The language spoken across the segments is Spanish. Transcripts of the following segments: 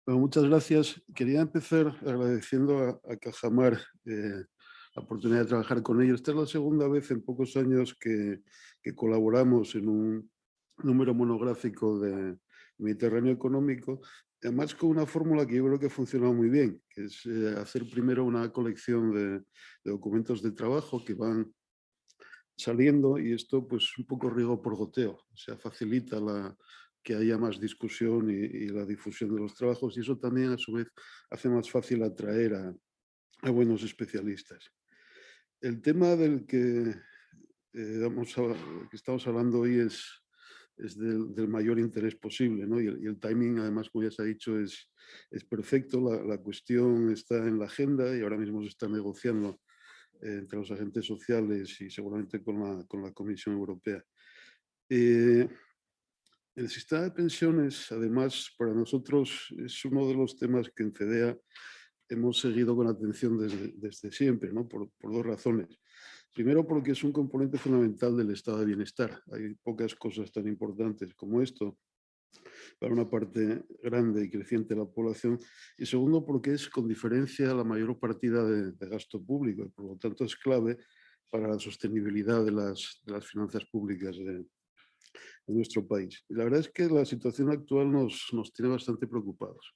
Bueno, muchas gracias. Quería empezar agradeciendo a Cajamar la oportunidad de trabajar con ellos. Esta es la segunda vez en pocos años que colaboramos en un número monográfico de Mediterráneo Económico, además con una fórmula que yo creo que ha funcionado muy bien, que es hacer primero una colección de documentos de trabajo que van saliendo y esto pues un poco riego por goteo, o sea, facilita que haya más discusión y la difusión de los trabajos y eso también a su vez hace más fácil atraer a buenos especialistas. El tema del que estamos hablando hoy es del mayor interés posible, ¿no? Y el timing, además, como ya se ha dicho, es perfecto. La cuestión está en la agenda y ahora mismo se está negociando entre los agentes sociales y seguramente con la Comisión Europea. Eh, el sistema de pensiones, además, para nosotros es uno de los temas que en FEDEA hemos seguido con atención desde siempre, ¿no? Por dos razones. Primero, porque es un componente fundamental del estado de bienestar. Hay pocas cosas tan importantes como esto para una parte grande y creciente de la población. Y segundo, porque es, con diferencia, la mayor partida de gasto público y por lo tanto es clave para la sostenibilidad de las finanzas públicas de nuestro país. Y la verdad es que la situación actual nos tiene bastante preocupados.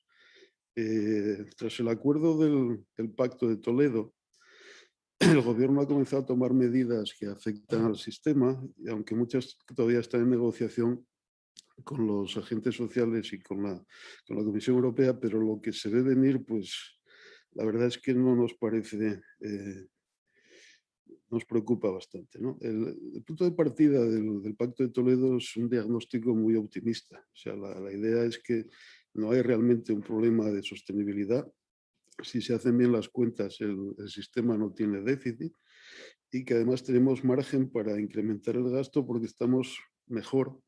Tras el acuerdo del Pacto de Toledo, el gobierno ha comenzado a tomar medidas que afectan al sistema, y aunque muchas todavía están en negociación con los agentes sociales y con la Comisión Europea, pero lo que se ve venir, pues la verdad es que no nos parece, nos preocupa bastante, ¿no? El punto de partida del Pacto de Toledo es un diagnóstico muy optimista. O sea, la idea es que no hay realmente un problema de sostenibilidad. Si se hacen bien las cuentas, el sistema no tiene déficit y que además tenemos margen para incrementar el gasto porque estamos mejor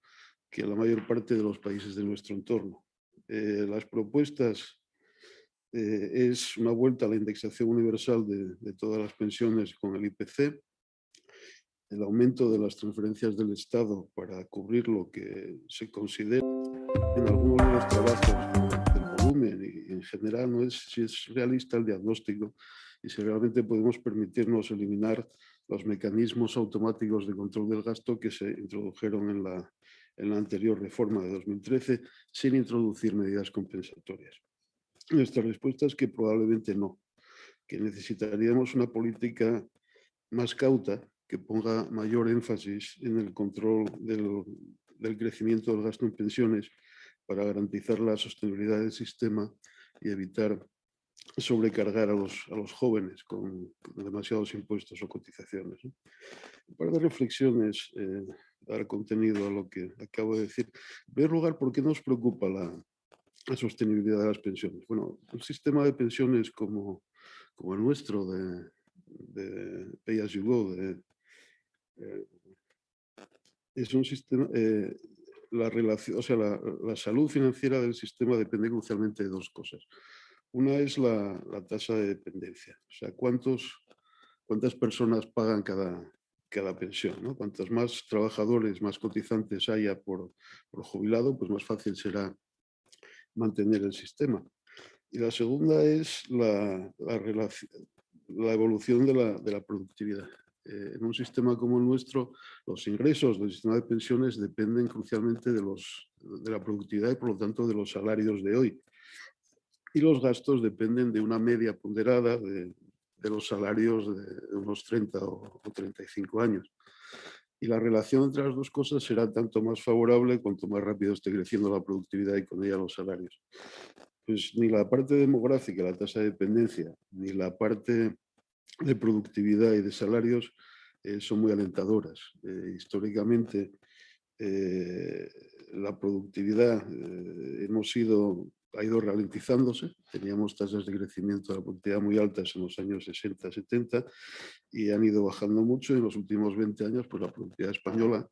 que la mayor parte de los países de nuestro entorno. Las propuestas es una vuelta a la indexación universal de todas las pensiones con el IPC, el aumento de las transferencias del Estado para cubrir lo que se considera en algunos de los trabajos del volumen y en general no es si es realista el diagnóstico y si realmente podemos permitirnos eliminar los mecanismos automáticos de control del gasto que se introdujeron en la anterior reforma de 2013 sin introducir medidas compensatorias. Nuestra respuesta es que probablemente no, que necesitaríamos una política más cauta que ponga mayor énfasis en el control del crecimiento del gasto en pensiones para garantizar la sostenibilidad del sistema y evitar sobrecargar a los jóvenes con demasiados impuestos o cotizaciones, ¿no? Un par de reflexiones, dar contenido a lo que acabo de decir. En primer lugar, ¿por qué nos preocupa la sostenibilidad de las pensiones? Bueno, un sistema de pensiones como el nuestro, de pay as you go, eh, es un sistema, la relación, o sea, la salud financiera del sistema depende crucialmente de dos cosas. Una es la tasa de dependencia, o sea, cuántas personas pagan cada pensión, ¿no? Cuantos más trabajadores, más cotizantes haya por jubilado, pues más fácil será mantener el sistema. Y la segunda es la evolución de la productividad. En un sistema como el nuestro, los ingresos del sistema de pensiones dependen crucialmente de la productividad y por lo tanto de los salarios de hoy. Y los gastos dependen de una media ponderada de los salarios de unos 30 o 35 años. Y la relación entre las dos cosas será tanto más favorable cuanto más rápido esté creciendo la productividad y con ella los salarios. Pues ni la parte demográfica, la tasa de dependencia, ni la parte de productividad y de salarios son muy alentadoras. Históricamente, eh, la productividad ha ido ralentizándose. Teníamos tasas de crecimiento de la productividad muy altas en los años 60, 70 y han ido bajando mucho. En los últimos 20 años, pues la productividad española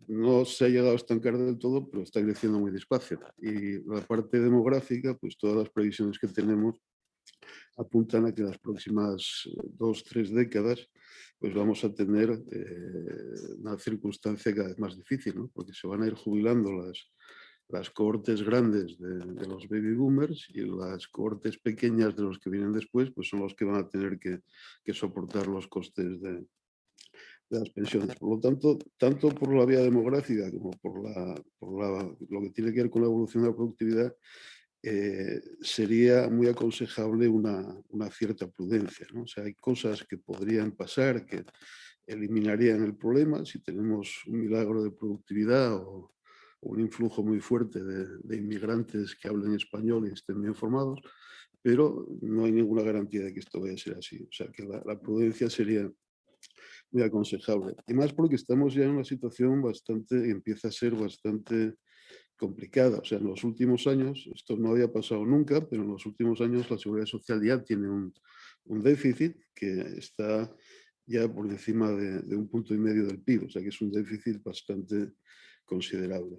no se ha llegado a estancar del todo, pero está creciendo muy despacio. Y la parte demográfica, pues todas las previsiones que tenemos apuntan a que en las próximas 2, 3 décadas pues vamos a tener una circunstancia cada vez más difícil, ¿no? Porque se van a ir jubilando las cohortes grandes de los baby boomers y las cohortes pequeñas de los que vienen después, pues son los que van a tener que soportar los costes de las pensiones. Por lo tanto, tanto por la vía demográfica como lo que tiene que ver con la evolución de la productividad, sería muy aconsejable una cierta prudencia, ¿no? O sea, hay cosas que podrían pasar que eliminarían el problema si tenemos un milagro de productividad o un influjo muy fuerte de inmigrantes que hablen español y estén bien formados, pero no hay ninguna garantía de que esto vaya a ser así. O sea, que la prudencia sería muy aconsejable. Y más porque estamos ya en una situación empieza a ser bastante complicada. O sea, en los últimos años, esto no había pasado nunca, pero en los últimos años la Seguridad Social ya tiene un déficit que está ya por encima de 1,5 puntos del PIB, o sea que es un déficit bastante considerable.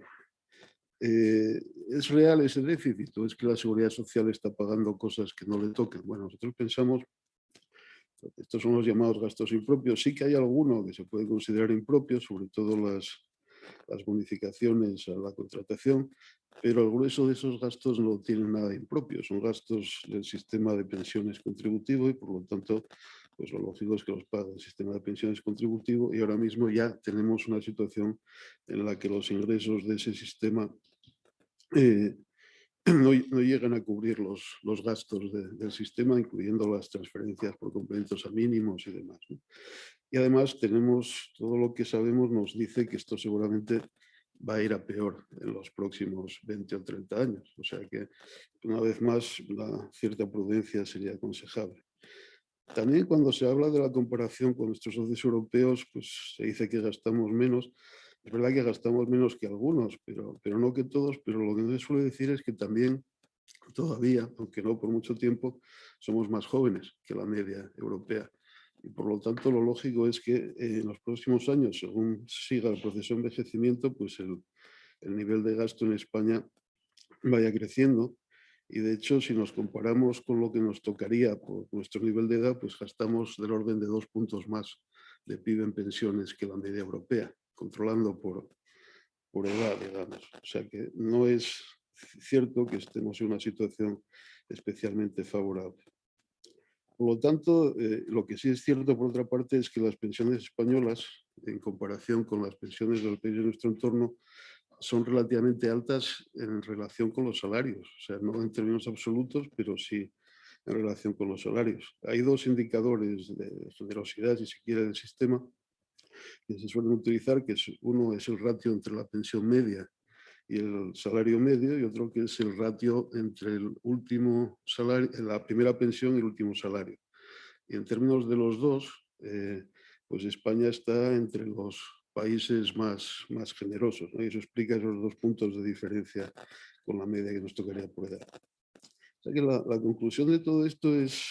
¿Es real ese déficit o es que la Seguridad Social está pagando cosas que no le tocan? Bueno, nosotros pensamos, estos son los llamados gastos impropios, sí que hay alguno que se puede considerar impropio, sobre todo las bonificaciones a la contratación, pero el grueso de esos gastos no tienen nada impropio, son gastos del sistema de pensiones contributivo y por lo tanto, pues lo lógico es que los pague el sistema de pensiones contributivo y ahora mismo ya tenemos una situación en la que los ingresos de ese sistema eh, no llegan a cubrir los gastos del sistema, incluyendo las transferencias por complementos a mínimos y demás, ¿no? Y además tenemos, todo lo que sabemos nos dice que esto seguramente va a ir a peor en los próximos 20 o 30 años. O sea que, una vez más, la cierta prudencia sería aconsejable. También cuando se habla de la comparación con nuestros socios europeos, pues se dice que gastamos menos. Es verdad que gastamos menos que algunos, pero no que todos, pero lo que no se suele decir es que también todavía, aunque no por mucho tiempo, somos más jóvenes que la media europea. Y por lo tanto, lo lógico es que en los próximos años, según siga el proceso de envejecimiento, pues el nivel de gasto en España vaya creciendo. Y de hecho, si nos comparamos con lo que nos tocaría por nuestro nivel de edad, pues gastamos del orden de 2 puntos más de PIB en pensiones que la media europea, controlando por edad, digamos. O sea que no es cierto que estemos en una situación especialmente favorable. Por lo tanto, lo que sí es cierto, por otra parte, es que las pensiones españolas, en comparación con las pensiones de los países de nuestro entorno, son relativamente altas en relación con los salarios. O sea, no en términos absolutos, pero sí en relación con los salarios. Hay dos indicadores de generosidad, si se quiere, del sistema que se suelen utilizar, uno es el ratio entre la pensión media y el salario medio, y otro que es el ratio entre el último salario, la primera pensión y el último salario. Y en términos de los dos, pues España está entre los países más generosos, ¿no? Y eso explica esos 2 puntos de diferencia con la media que nos tocaría por edad. O sea que la conclusión de todo esto es,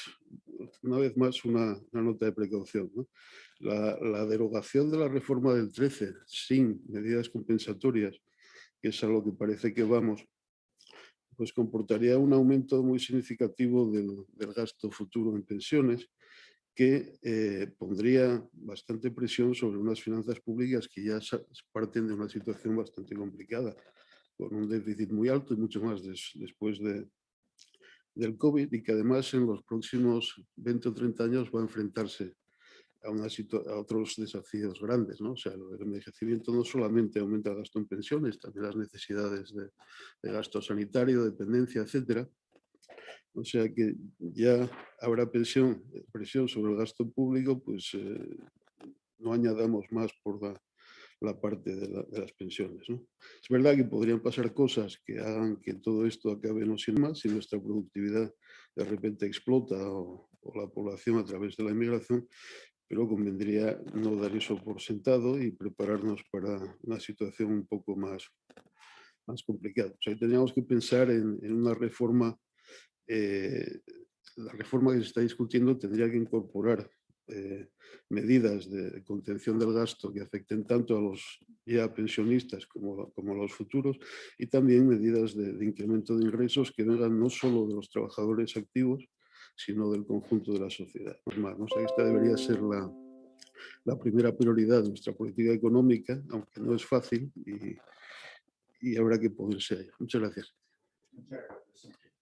una vez más, una nota de precaución, ¿no? La derogación de la reforma del 13 sin medidas compensatorias, que es a lo que parece que vamos, pues comportaría un aumento muy significativo del gasto futuro en pensiones que pondría bastante presión sobre unas finanzas públicas que ya parten de una situación bastante complicada, con un déficit muy alto y mucho más después del COVID, y que además en los próximos 20 o 30 años va a enfrentarse a otros desafíos grandes, ¿no? O sea, el envejecimiento no solamente aumenta el gasto en pensiones, también las necesidades de gasto sanitario, dependencia, etcétera. O sea que ya habrá presión sobre el gasto público, pues no añadamos más por la parte de las pensiones, ¿no? Es verdad que podrían pasar cosas que hagan que todo esto acabe no siendo más, si nuestra productividad de repente explota o la población a través de la inmigración, pero convendría no dar eso por sentado y prepararnos para una situación un poco más complicada. O sea, tendríamos que pensar en una reforma. La reforma que se está discutiendo tendría que incorporar medidas de contención del gasto que afecten tanto a los ya pensionistas como a los futuros, y también medidas de incremento de ingresos que vengan no solo de los trabajadores activos, sino del conjunto de la sociedad. Normal, ¿no? O sea, esta debería ser la primera prioridad de nuestra política económica, aunque no es fácil, y habrá que ponerse a ello. Muchas gracias. Muchas gracias.